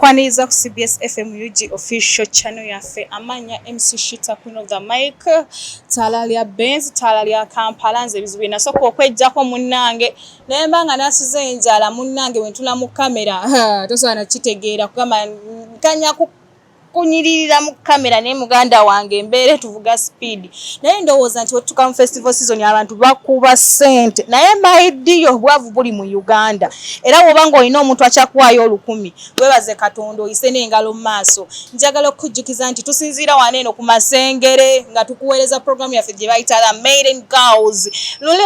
Kwaniza ku CBS FM UG official channel yaffe amanya MC Shitah Queen of the Mic talalya Benz talalya Kampala nze bizibu nasoka okwejjako munnange nembanga nasuze enjala munnange wentula mu kamera tosobola kitegeera kugamba kanya kunyiririra mu kamera ne muganda wange mbere tuvuga speed naye ndowooza nti wetuka mu festival season abantu bakuba sente naye maidiyo bwavu buli mu Uganda era wobanga olina omuntu akyakuwaayo 1000 webaze Katonda oyise n'engalo mu maaso njagala okujjukiza nti tusinziira waneeno ku masengere nga tukuweereza program yaffe gye bayita Maiden Galz luli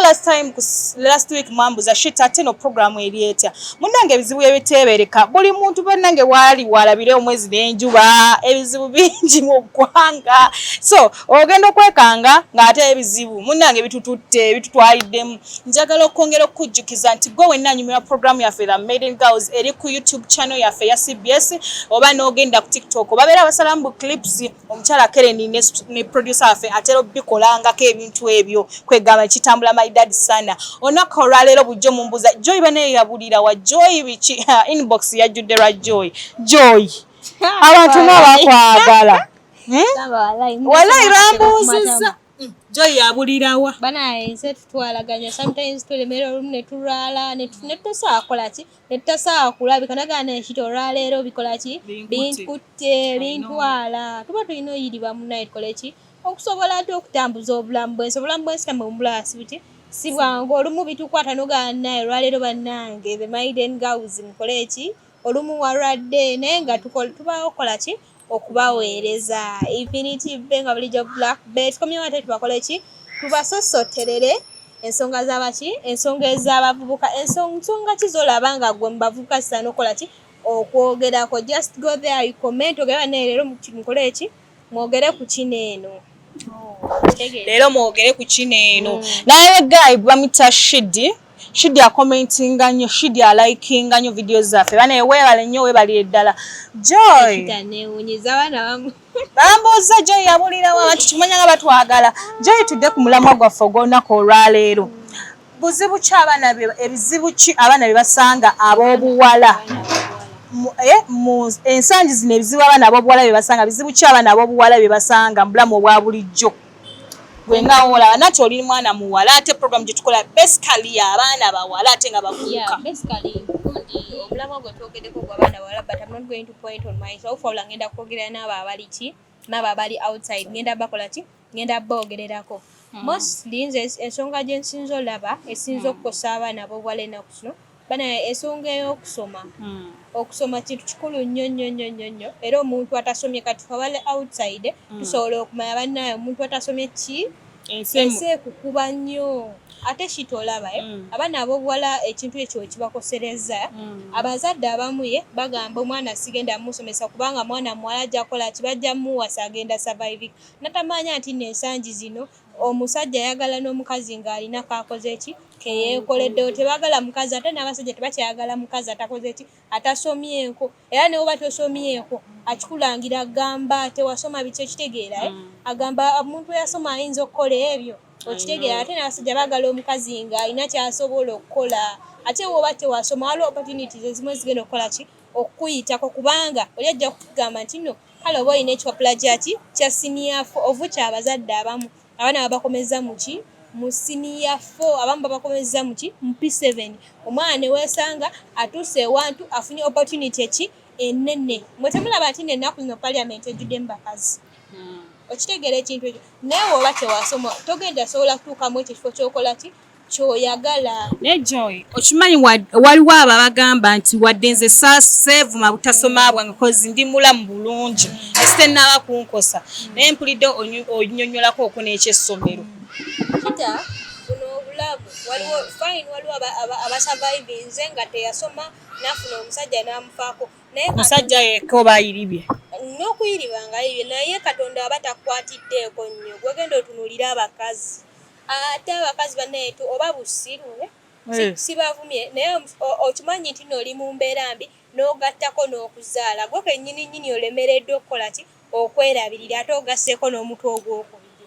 last week mwambuza Shitah teno program erieta munnange ebizibu ebiteebereka buli muntu bannange waali walabire omwezi n'enjuba ebizibu bingi mu ggwanga so ogenda okwekanga ng'ate ebizibu munnange bitututte bitutwaliddemu njagala okwongera okujjukiza nti gwe wenna anyumirwa program yaffe the Maiden Galz eri ku YouTube channel yaffe ya CBS oba n'ogenda ku TikTok babeera basalambu clips omukyala Keren ne producer waffe atera obikolangako ebintu ebyo kwegamba kitambula my dad sana onako olwaleero bujjo mumbuza Joy bane yabulira wa Joy biki inbox yajjudde lwa Joy abantu n'abakwagala wallahi rambuziza Joy yabulirawa bana ense tutwalaganya sometimes tulemera olumu ne tulwala ne tusakola ki ne tutasawa kulabika nagana ekitolwa leero bikola ki bintutte bintwala tuba tulina oyiriba munaye tukole ki okusobola ate okutambuza obulamu bwensi tambulasi buti si bwangu olumu bitukwata nogana naye olwaleero bannange the Maiden Galz mukole ki olumu walwadde naye nga tubakola ki okubaweereza Infinity Bae nga bulijjo black belt komye wate tubakole ki tubasosoterere ensonga z'abaki ensonga ez'abavubuka ensonga kizolaba nga gwe mubavubuka sano kola ki okwogerako just go there you comment ogera ne leero mukole ki mwogere ku kineeno leero mwogere ku kineeno naye guy bamita Shidi commentinga nnyo Shidi likinga nnyo videos zaffe bana weebale nnyo weebalire ddala Joy tanewunyiza bana bambuuza Joy yabulirawo abantu kimanya nga batwagala Joy tudde ku mulamwa gwaffe ogw'olunaku olwaleero buzibu ki ebizibu ki abaana bye basanga ab'obuwala ensangi zino ebizibu abaana ab'obuwala bye basanga bizibu ki abaana ab'obuwala bye basanga mu bulamu obwa bulijjo gwenga olaba nati oli mwana muwala ate program gye tukola basically abaana bawala ate nga bavubuka basically obulamu gwe twogeddeko gw'abaana bawala but I'm not going to point on myself wabula ngenda kwogera n'abo abali ki n'abo abali outside ngenda bakola ki ngenda boogererako mostly nze ensonga gye nsinza olaba esinza okukosa abaana ab'obuwala ennaku zino bana ensonga ey'okusoma okusoma kintu kikulu nnyo era omuntu atasomye kati abali outside tusobola okumanya bannaye omuntu atasomye ki ensi ekukuba nnyo ate kitolaba abaana ab'obuwala ekintu ekyo ekibakosereza abazadde abamu bagamba omwana sigenda musomesa kubanga mwana muwala ajja kola kibajja muwasa agenda surviving natamanya nti n'ensangi zino omusajja ayagala n'omukazi ng'alina kakoze eki keyeekoleddewo tebagala mukazi ate n'abasajja tebakyayagala mukazi atakoze eki atasomyeko era ne woba tosomyeko akikulangira agamba tewasoma biki ekitegeera agamba omuntu eyasoma ayinza okukola ebyo okitegeera ate n'abasajja bagala omukazi ng'alina kyasobola okukola ate woba tewasoma waliwo opportunities ezimu ezigenda okukola ki okukuyitako kubanga oli ajja kukugamba nti nno kale oba olina ekipapula kya senior 4 ovuki abazadde abamu abaana babakomeza muki mu senior 4 abamu babakomeza muki mu P7 omwana ne weesanga atuuse ewantu afunye opportunity eki ennene mwe temulaba nti n'ennaku zino parliament ejjudde mu bakazi okitegeera ekintu ekyo naye woba tewasoma togenda sobola kutuukamu ekyo kifo kyokola ki kyoyagala ne Joy okimanyi waliwo abagamba nti wadde nze save ma butasoma bwange kozi ndi mulamu bulungi esitenaba kunkosa naye mpulidde onyonyolako okwo n'ekyessomero kita buno obulamu waliwo fine waliwo abasurviving nze nga teyasoma nafuna omusajja n'amufaako naye musajja yeko bayiribye n'okuyiribanga yibye naye Katonda aba takwatiddeeko nnyo gwegenda otunulira abakazi ate abakazi banneetu oba busiru sibavumye naye okimanyi nti n'oli mu mbeera mbi n'ogattako n'okuzaala gwe kennyini olemereddwe okukola ki okwerabirira ate ogasseeko n'omutwe ogwokubiri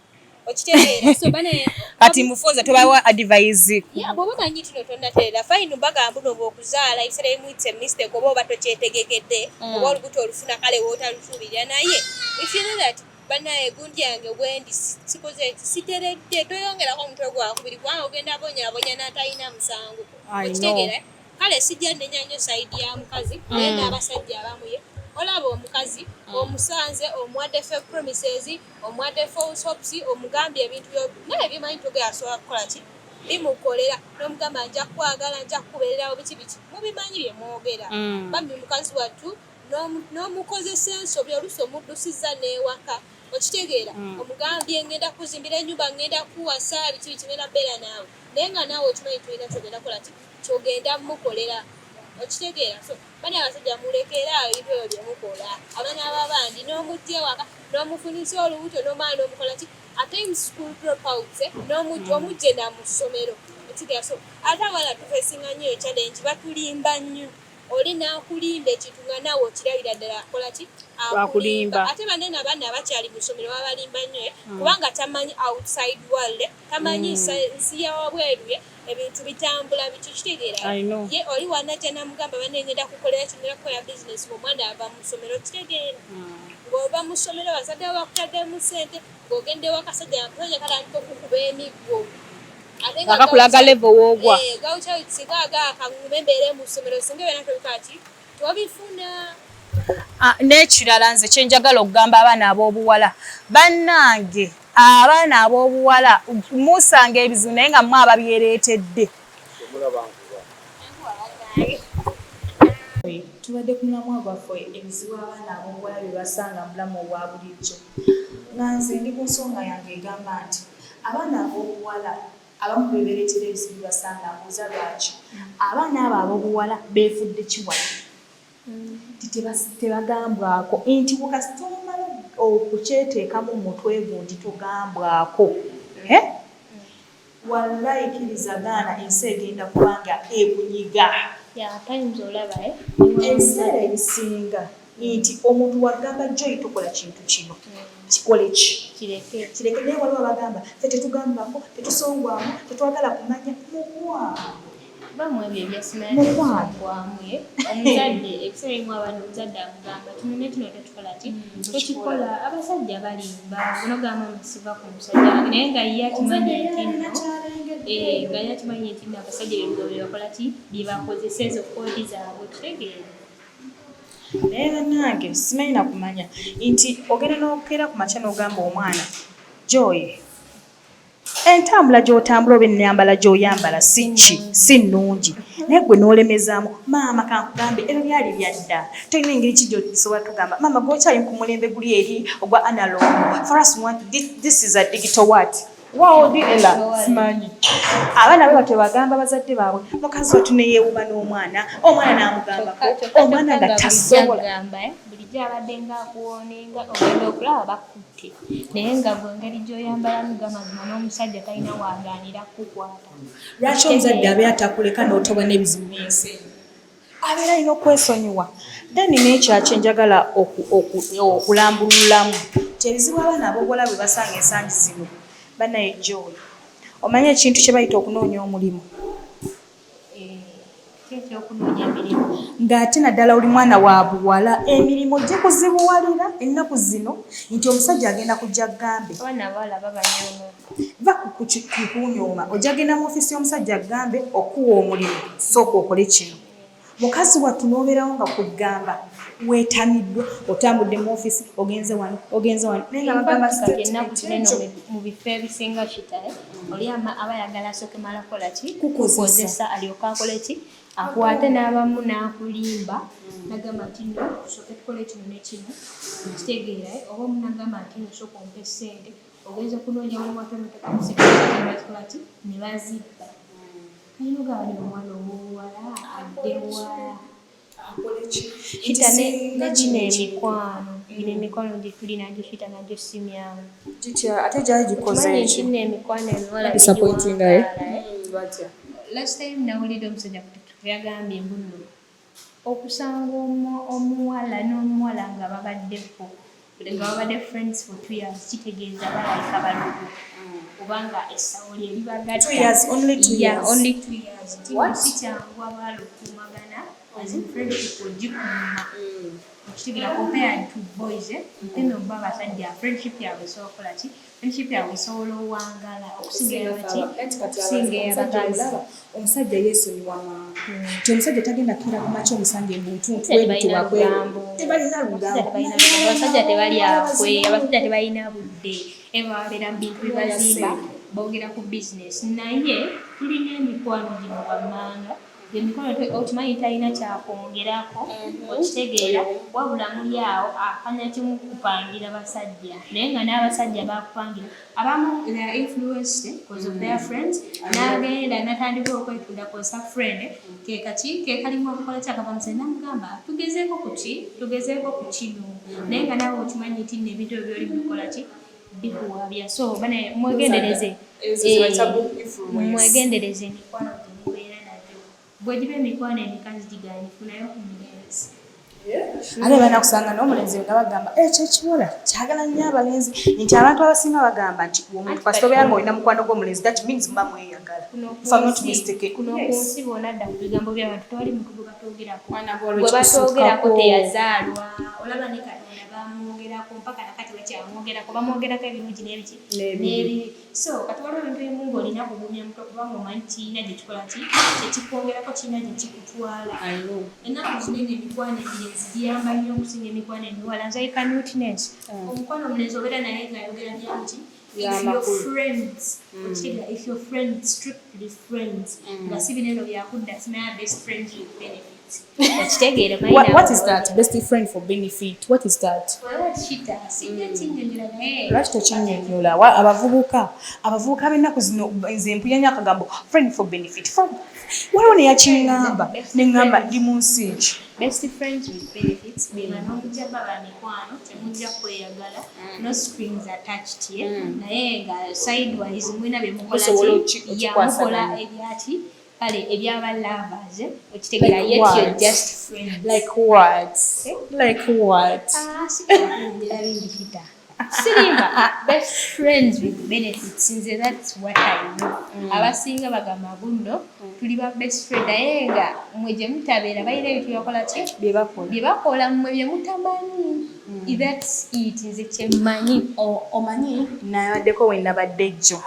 okitegeera so bane kati mufunza tobawa advise bw'oba manyi kino tonnatereera fayini bagamba no bw'okuzaala ekisera emuyitse mistake oba oba tokyetegekedde oba olubuto olufuna kale wootalusuubirira naye if you know that banaye gundi yange bwendi sikoze siteredde toyongerako omutwe gwakubiri kubanga ogenda abonyabonya n'atalina musango okitegeera kale sijja nenya nnyo sayidi ya mukazi naye n'abasajja abamuye olaba omukazi omusanze omuwadde fe promises omuwadde false hopes omugambye ebintu naye bimanyi togera asobola kukola ki bimukolera n'omugamba nja kukwagala nja kukubeererawo biki mubimanyi bye mwogera bambi mukazi wattu n'omukozesa ensobi oluusi omuddusiza n'ewaka okitegeera omugambye ngenda kuzimbira ennyumba ngenda kuwasa biki ngenda beera naawe naye nga naawe okimanyi tulina kyogenda kola ki kyogenda mukolera okitegeera so bani abasajja mulekeera ebintu ebyo byemukola abaana ababandi n'omujja waka n'omufunisa olubuto n'omwana n'omukola ki ate school dropouts omujje mu ssomero okitegeera so ate abala tufesinga nnyo challenge batulimba nnyo oli n'akulimba ekintu nga naawe okirabira ddala akola ki akulimba ate banene abaana abakyali mu ssomero babalimba nnyo kubanga tamanyi outside world tamanyi nsi yawabweru ebintu bitambula bityo kitegeera ye oli wanajja namugamba banengenda kukolera kimera kukola business omwana ava mu ssomero kitegeera ng'ova mu ssomero bazadde bakutaddemu ssente ng'ogende wakasajja nakutonya kalandika okukuba emiggo akakulaga level woogwa gawukyawitsigaaga akaŋŋuma embeere mu ssomero singa ebena tobikaki tobifuna n'ekirala nze kyenjagala okugamba abaana ab'obuwala bannange abaana ab'obuwala musanga ebizibu naye nga mwe ababyereetedde tubadde ku mulamwa gwaffe ebizibu abaana ab'obuwala bye basanga mu bulamu obwa bulijjo nga nze ndi ku nsonga yange egamba nti abaana ab'obuwala abamu bebereetera ebizibu basanga mbuuza lwaki abaana abo ab'obuwala beefudde kiwala tebagambwako nti wakati tomala okukyeteekamu mutwe gwo nti togambwako walayikiriza gaana ensi egenda kubanga ekunyiga ebiseera ebisinga nti omuntu wagamba joyi tokola kintu kino kikole ki kireke naye waliwo abagamba fe tetugambako tetusongwamu tetwagala kumanya mukwamu bamu ebyo ebyasimaamu omuzadde ebiseera ebimu abantu omuzadde amugamba tunone kino tetukola ki tekikola abasajja balimba onogamba musiva ku musajja naye nga ye akimanyi nti nno abasajja ebigo byebakola ki byebakozesa ezo koodi zaabwe kitegeera naye bannange simanyi nakumanya nti ogenda n'okeera ku makya n'ogamba omwana Joy entambula gy'otambula oba ennyambala gy'oyambala si nnungi naye gwe n'olemezaamu maama kankugambe ebyo byali byadda tolina engeri ki gy'osobola tugamba maama gwokyali ku mulembe guli eri ogwa analog for us this is a digital what waodi ela simanyi abaana be batebagamba bazadde baabwe mukazi wattu neyeewuba n'omwana n'amugambako omwana nga tasobola bulijjo abadde ngaakuwonenga ogenda okulaba bakutte naye nga gwe engeri gy'oyambalamu gamazima n'omusajja talina waagaanira kukwata lwaki omuzadde abeera atakuleka n'otoba n'ebizibu by'ensi abeera alina okwesonyiwa then n'ekirala kyenjagala okulambululamu kyebizibu abaana ab'obuwala bwe basanga ensangi zino banaye Joy omanyi ekintu kye bayita okunoonya omulimu ng'ate naddala oli mwana wa buwala emirimu gye kuzibuwalira ennaku zino nti omusajja agenda kujja gambe va kukunyooma ojja genda mu ofiisi y'omusajja agambe okuwa omulimu sooka okole kino mukazi wattu n'obeerawo nga kugamba weetamiddwa otambudde mu ofiisi ogenze wano naye nga bagamba mu bifo ebisinga Shitah oli aba yagala asooke mala kola ki kukozesa alyoka akole ki akwate n'abamu n'akulimba nagamba nti no tusooke tukole kino nekino kitegeera oba omunagamba nti no sooka ompe ssente ogenza kunoonya mumatematekola ki ne bazibba naye gaali omwana omuwala addewa Shitah negino emikwano gye tuli nagyo Shitah nagyo simyamu ate gyali gikoze kino emikwano emiwala last time nawulidde omusajja yagambye mbuno okusanga omuwala n'omuwala nga babaddeko nga babadde friends for 2 years kitegeeza balayika balugu kubanga essawo lye libagatta 2 years, only 2 years. only 2 years si kyangu abalukumagana as in friendship ogikuuma okitegera compared to boys mpeme oba abasajja friendship yabwe esobola kukola ki friendship yabwe esobola owangala okusinga eyabakazi omusajja yeesonyiwa mangu ti omusajja tagenda kera kumakya omusanga ebututebalina lugambo abasajja tebali afwe abasajja tebalina budde eba babeera mu bintu bibazimba boogera ku bizinesi naye tulina emikwano gino wammanga emikono okimanyi talina kyakwongerako okitegeera wabula muli awo akanya kimu kupangira basajja naye nga n'abasajja bakupangira abamu their influenced because of their friends n'agenda natandika okwetunda kosa friend kekalimu okukola kyakava musene namugamba tugezeeko ku kino naye nga naawe okimanyi ti nebintu ebyoli bikola ki bikuwaabya so bane mwegendereze emikwano gyemubeera nagyo bwegiba emikwano emikazi giganifunayo ku mulenzi ate banakusanga n'omulenzi nga bagamba ekyo ekiwola kyagala nnyo abalenzi nti abantu abasinga bagamba nti omuntu kasitobeera nga olina mukwano gw'omulenzi that means muba mweyagala kuno ku nsi bona dda ku bigambo by'abantu tewali muntu gwe batoogerako gwe batoogerako teyazaalwa olaba ne katonda bamwogerako mpaka nakati bakyamwogerako bamwogerako ebirungi n'ebibi so kati waliwo ebintu ebimu ng'olina kugumya muto kubanga omanyi kiina gye kikola ki kyekikwongerako kiina gye kikutwala ennaku zinene emikwano emilenzi giyamba nnyo okusinga emikwano emiwala nzaika newtness omukwano omulenzi obeera naye ng'ayogera byamuti if your friends if your friends strictly friends nga si bineno byakudda simaya best friends with benefits what is that best friend for benefit what is that lwaki tokinyonyola abavubuka b'ennaku zino nze mpuyanya akagambo friend for benefit waliwo neyakiŋŋamba neŋŋamba ndi mu nsi ki best friends with benefits bebano mujja baba mikwano temujja kweyagala no strings attached naye nga sidewise mwina byemukola ebyaki kale ebyaba lovers okitegera yet you're just friends like what Sirimba, best friends with benefits. Since that's what I know. Abasinga bagamba buno tuli ba best friend naye nga mweje mutabera bayina ebintu byakola ki byebakola mmwe bye mutamanyi. That's it nze kyemmanyi omanyi nayabaddeko we nabadde jjo.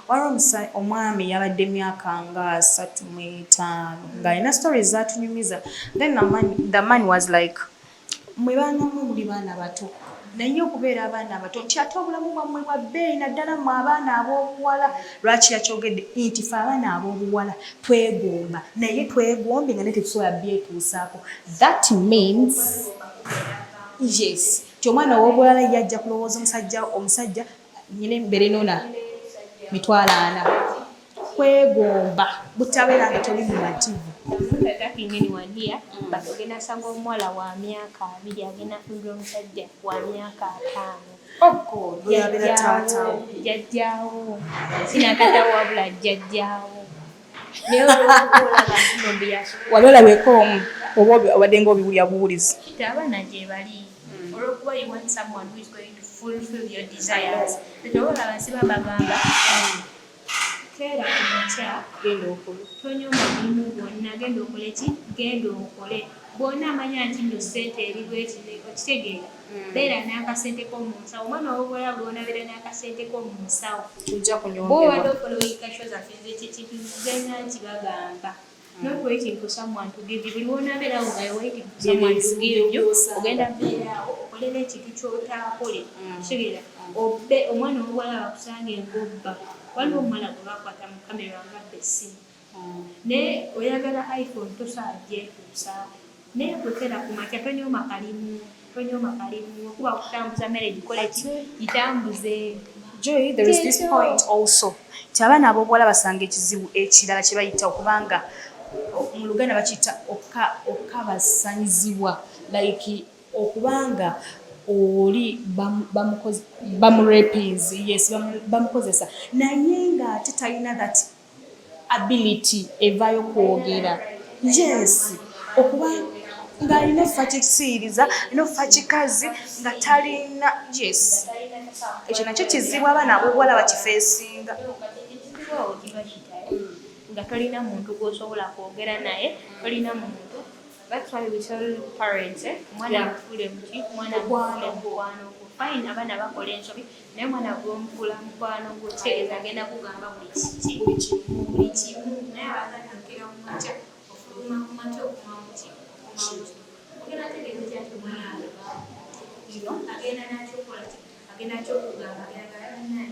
Waliwo omwami yabadde emyaka nga 35 ng'alina stories zaatunyumiza. Then the man was like mwe baana muli baana bato naye okubeera abaana abato nti ate obulamu bwammwe bwa bbeeyi naddala mu abaana ab'obuwala. Lwaki yakyogedde nti fe abaana ab'obuwala twegomba naye twegombe nga ne tetusobola byetuusaako. That means yes ti omwana ow'obuwala yajja kulowooza omusajja nyina embeere nona mitwalo 4 kwegomba butabeera nga toli mumativu. Ingeni wadia bagenda sanga omuwala wa myaka 2 agenda kugira omusajja wa myaka 5. Yabera taata jajjaawo sina tata wabula jajjaawo leo olaba nno biyaso wabela bekomu oba wadengo bibuya buulizi abaana gye bali olwokuba you want someone who is going to fulfill your desires. Olaba basiba bagamba kera kumcha genda okole tonyoma mulimu gwonna genda okole ki genda okole bwonna amanya nti nno ssente eribweti okitegeera beera n'akasente k'omunsawo omwana w'obuwala bulona beera n'akasente k'omunsawo tujja kunyongera bw'obadde okola weekasho zaffe zekintu zigenda nti bagamba not waiting for someone to give you buli wonaabeerawo nga waiting for someone to give you ogenda beeraawo okole n'ekintu ky'otaakole kitegeera obbe omwana w'obuwala bakusanga engobba waliwo omuwala gwe bakwata mu kamera ngabba essimu naye oyagala iphone tosobola gyetuusaako naye bwekera ku makya tonyooma kalimu okuba kutambuza mmere gikole ki gitambuze. Joy, there is this point also ti abaana ab'obuwala basanga ekizibu ekirala kye bayita okubanga mu Luganda bakiyita okukabasanyizibwa like okubanga oli bamurepins yes bamukozesa naye nga ate talina that ability evaayo kwogera yes okuba nga alina offa kikisiiriza alina offa kikazi nga talina yes ekyo nakyo kizibu abaana ab'obuwala bakifeesinga nga tolina muntu gw'osobola kwogera naye tolina muntu. That's why we tell parents, mwana mufule muki, mwana mufule mukwano gwo. Fine, abaana bakola ensobi, naye mwana gw'omufula mukwano gwo kitegeeza agenda kugamba buli kimu. Naye abaagala nkera mu makya, ofuluma ku makya okuma muki, ogenda ategeeza ki ati omwana agenda nakyokola ki, agenda kyokugamba,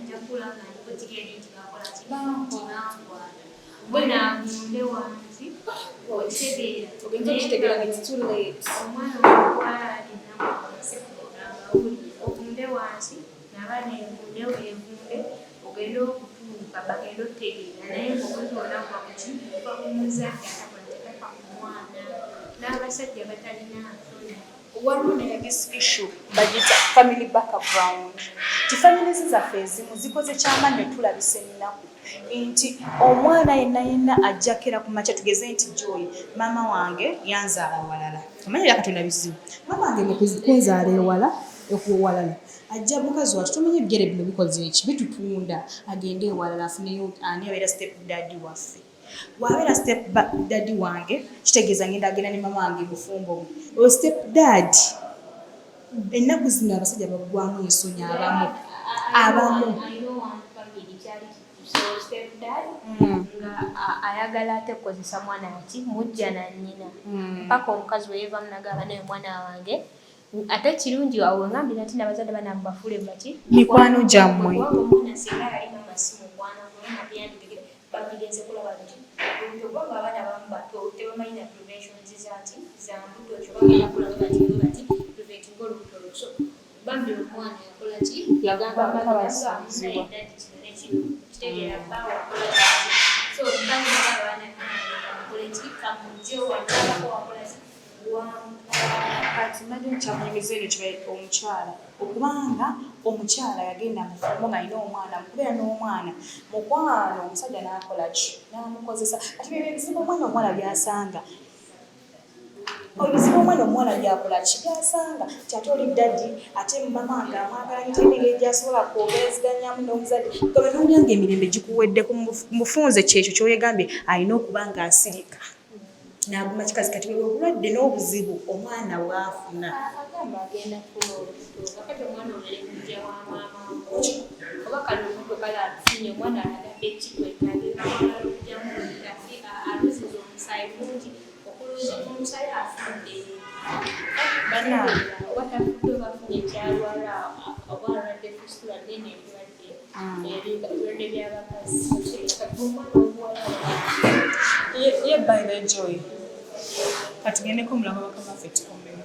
nja kulanga niko kigeri nti gakola ki, bangwana. Bwena agunde wansi, okitegeera. Ogenza okitegeera nga it's too late. Omwana omukwala alina mwansi kugamba ogunde wansi, n'abaana engunde evunde, ogenda okutuuka bagenda otegeera naye ng'omuzi wonna kuba muki kuba mu muzadde atakola tekapa ku mwana. N'abasajja batalina nsonyi. Waliwo ne this issue bagita family background. Family zaffe ezimu zikoze kyama ne tulabisa ennaku nti omwana yenna ajjakera ku makya tugeze nti Joy mama wange yanzaala walala. Omanyi byakatonda bizibu. Mama wange mukunzaala ewala okuwalala. Ajja mukazi watu tumenye ebigere bino bikoze eki bitutunda agende ewalala afuneyo ani abeera step daddy waffe. Wabeera step daddy wange kitegeeza ngenda agenda ne mama wange mufumbo. O step dad ennaku zino abasajja baggwamu ensonyi abamu. So step dad nga ayagala ate kukozesa mwana ki mujja na nnyina mpaka omukazi weyeevamu nagamba naye mwana wange ate kirungi awo ngambira nti n'abazadde banaamu bafuule baki mikwano gyammwe omwana singa yalina amasimu mwana nabyandikegere babigenze kulaba nti obanga abaana abamu bato tebamanyi na preventions zati za mbuto ekyo bagenda kulaba bati preventing olubuto oluso bambi omwana yakola ki yagamba babasanzibwa kitegeera bawa wakola ki so bambi abaana bakola ki kamujjo wakalako wakola ki kati imagine kyamunyumiza eno kiba omukyala okubanga omukyala yagenda mufumbo nga alina omwana mukubeera n'omwana mukwano omusajja n'akola ki n'amukozesa kati bye bizibu omwana omuwala byasanga obizibu omwana omuwala byakola ki byasanga kyate oli daddi ate mama nga amwagala nitendege gyasobola kwogerezganyamu n'omuzadde gaba n'olyanga emirembe gikuweddeko mufunze kyekyo ky'oyegambye alina okuba nga asirika n'aguma kikazi kati bwe obulwadde n'obuzibu omwana bw'afuna agamba agenda kufuna olubuto kakati omwana olere kujja wa maama oba kale olubuto kale alufunye omwana alagadde ekikwekagekujjamu aluziza omusaayi mungi okuluza omusaayi afudde bana watafudde bafunye ekyalwala oba alwadde fistula nene ebirwadde by'abakazi omwana obuwala ye by the Joy katugendeko omulamba bakama ffe tukomeo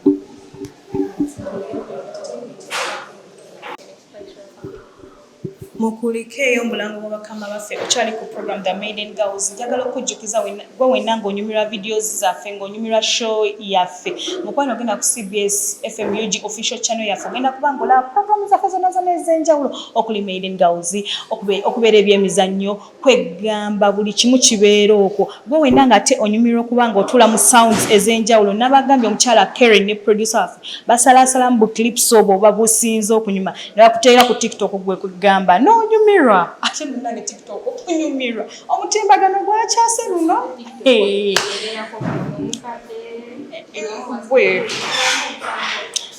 mukulikeeyo mulango gw'abakama baffe okyali ku program the Maiden Galz njagala okujjukiza gwe wenna ng'onyumirwa videos zaffe ng'onyumirwa show yaffe mukwano ogenda ku CBS FM UG official channel yaffe ogenda kuba ng'olaba program zaffe zonna ez'enjawulo okuli Maiden Galz okubeera ebyemizannyo kwegamba buli kimu kibeera okwo gwe wenna ng'ate onyumirwa okuba ng'otuula mu sounds ez'enjawulo n'abagambye omukyala Karen ne producer waffe basalaasalamu bu clips obwo oba businze okunyuma ne bakuteera ku TikTok gwe kwegamba onyumirwa ate munange TikTok okunyumirwa omutimbagano gwakyase luno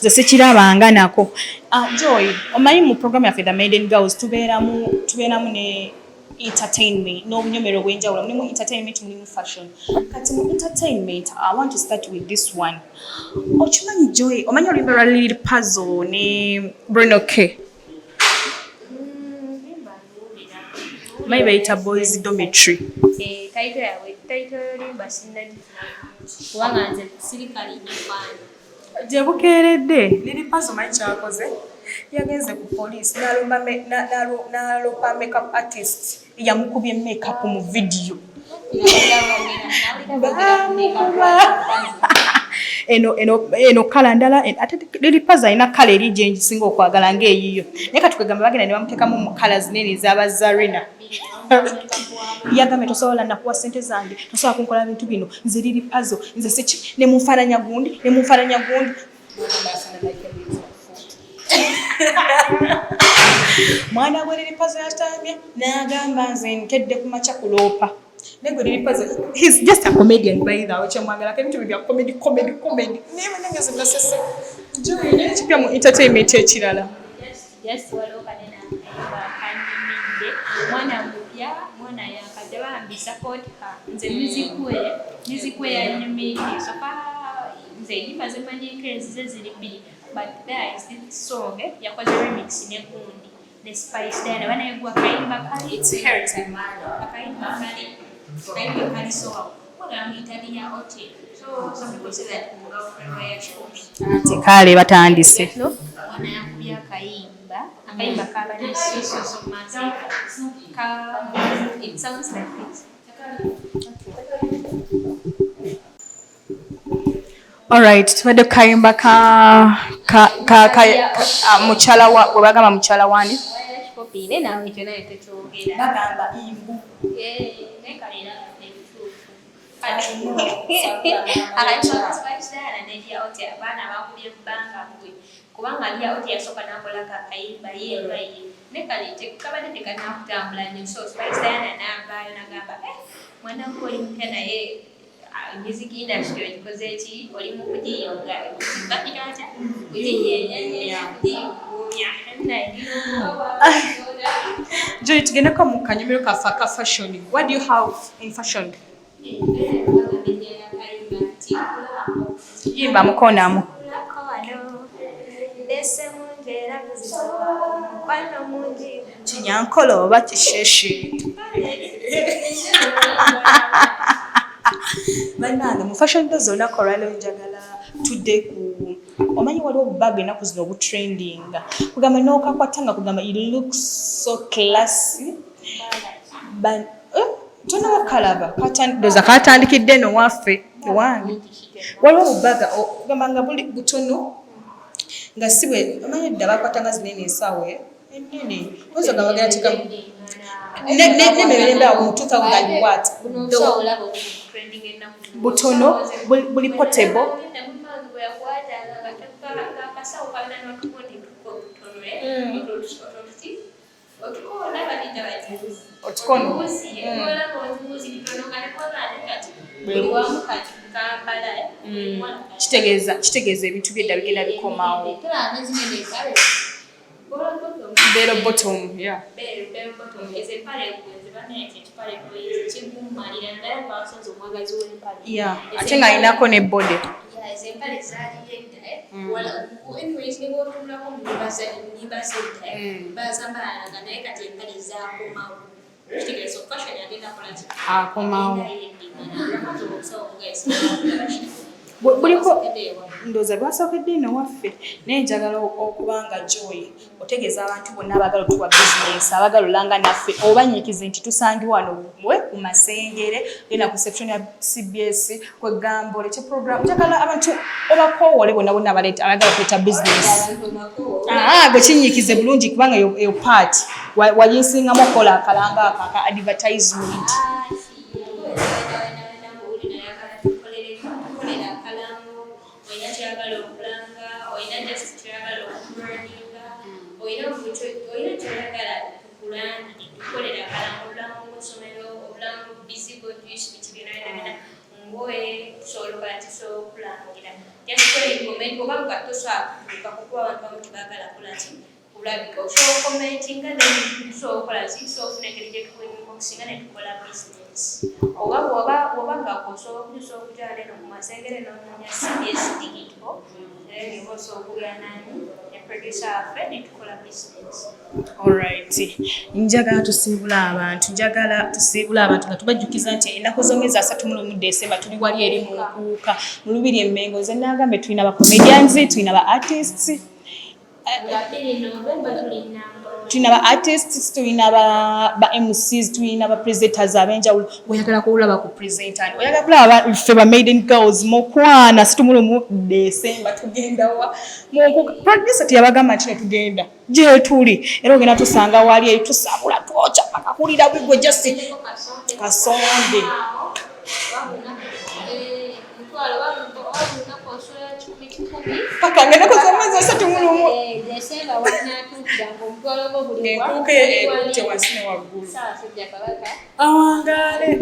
ze sikirabanga nako Joy omanyi mu program yaffe the Maiden Galz tubeeramu ne entertainment n'obunyomero obw'enjawulo mulimu entertainment mulimu fashion kati mu entertainment I want to start with this one okimanyi Joy omanyi oluyimba lwa Lil Puzzle ne Bruno K Maybe bayita boys dormitory. Title limba sinadi. Kubanga nze sirikali nyifana. Gye bukeeredde Lil Puzzle manyi kyakoze yagenze ku police n'alumba makeup artist yamukubye makeup mu video. eno kala ndala ate liri puzzle ina kala eri gye ngisinga okwagala ng'eyiyo naye katukegamba bagenda ne bamuteekamu mu kala zinene ez'aba Zarina yagambe tosobola nakuwa ssente zange tosobola kunkola bintu bino nze liri puzzle nze siki ne munfaananya gundi mwana gwe liri puzzle yatamye n'agamba nze nkedde ku makya kuloopa naye gwe liri puzzle he's just a comedian by the way kyemwagalako ebintu bye bya comedy naye banange ze nasese joyina ekipya mu entertainment ekirala mwana mupya mwana yakadde bambi support her nze mizikwe yanyumiriye soka nze enyimba zemmanyiko ezize ziri bbiri but there is this song yakoze remix ne gundi ne Spice Diana banayegwa akayimba kali akayimba kali so Italia hotel so some people say that kale batandise mwana yakubya akayimba kabadde so massive it sounds like this. Alright, tubadde kayimba mukyala wa webagamba mukyala wani Popine nawe kyona tekyogera bagamba imbu nekalera akayimba Spice Diana nedia oti abaana bakubye ebbanga bwe kubanga alia oti yasooka nakolako akayimba yeebaye nekalete kabadde tekanakutambula nnyo so Spice Diana navaayo nagamba mwana nkoli mupya naye music industry ogikoze eki oli mu kugiyonga bakikata Joy, tugendeko mu kanyumiro kaffe aka fashion. What do you have in fashion? Yimba mukonamu. Kinyankolo oba kisheshe. Banange mu fashion zonna koralo njagala tudde ku omanyi waliwo obubaga ennaku zino obutrending kugamba n'okakwatanga kugamba it looks so classy tonakalaba doza katandikidde no waffe ewange waliwo obubaga kugamba nga buli butono nga si bwe omanyi edda bakwatanga zinene ensaawe ennene oza gamba bagenda tekamu nemirembe awo mu 2000 what butono buli portable otukono kitegeeza ebintu byedda bigenda bikomawo bero bottom yeah yeah ate nga alinako ne bode akomawo buliko ndoza lwasookedde eno waffe naye njagala okubanga Joy otegeeza abantu bonna abagala otuwa bizinesi abagala olanga naffe obanyikize nti tusange wano we ku Masengere ena ku section ya CBS kwegambole kye program njagala abantu obakoowole bonna bonna abagala okuleta bizinesi bwe kinyikize bulungi kubanga eyo part wayinsingamu okola akalanga aka advertisement Alright. Njagala tusiibula abantu nga tubajjukiza nti ennaku z'omwezi 31 December tuli wali eri mu nkuuka mu Lubiri e Mmengo nze nagambe tulina ba comedians tulina ba artists tulina ba artists, tulina ba MCs, tulina ba presenters abenjawulo. Oyagala kulaba ku presenter, oyagala kulaba ffe ba Maiden Galz mukwana situmulumu December tugenda wa producer tiyabagamba nti tugenda gye tuli era ogenda tusanga wali tusabula twocha paka kulira bigwe just kasonde paka ngenda kozamaza asatu mulumu December wanatukudango mutwalo bwo buli wa kuke wasine waggulu awangale